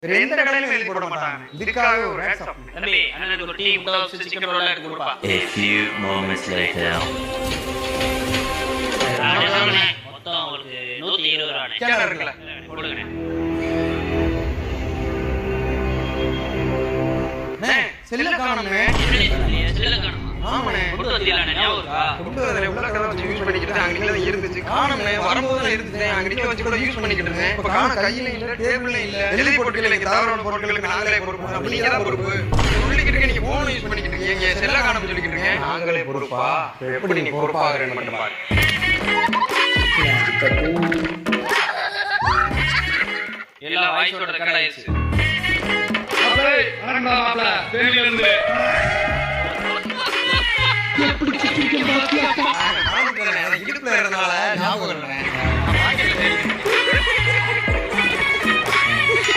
வேற எந்த கடையிலும் எழுதி போட மாட்டாங்க. இதுக்காக ஒரு ஹேட்ஸ் ஆஃப். தம்பி அண்ணனுக்கு ஒரு டீ முட்டை சிக்கன் ரோல் எடுத்து கொடுப்பா. A few moments later. மொத்தம் உங்களுக்கு 120 ரூபாய். கேன இருக்குல கொடுங்க. நே செல்ல காணோமே. செல்ல காணோமா? ஆமாண்ணே. கொண்டு வந்தீங்களாண்ணே? ஞாபகம் இருக்கா? கொண்டு வரல. உள்ள கடை வச்சு யூஸ் பண்ணிக்கிட்டு அங்க இல்ல இருந்துச்சு. காணோமே. வரும்போது இருந்துச்சு. அங்க நிக்க வச்சு கூட யூஸ் பண்ணிக்கிட்டு இருந்தேன். இப்ப காண கையில இல்ல, டேபிள்ல இல்ல. எழுதி போட்டுக்கல தவறான பொருட்களுக்கு நாங்களே பொறுப்பு. அப்படிங்க தான் பொறுப்பு. சொல்லிக்கிட்டு நீங்க போன் யூஸ் பண்ணிக்கிட்டு இருக்கீங்க. செல்ல காணோம் சொல்லிக்கிட்டு இருக்கீங்க. நாங்களே பொறுப்பா? எப்படி நீ பொறுப்பாகறேன்னு மட்டும் பாரு. எல்லாம் வாய்ஸோட கடை ஆயிடுச்சு. மாப்ள வரண்டா மாப்ள தேனில இருந்து எப்படி சிக்கிங்க பாத்தியா?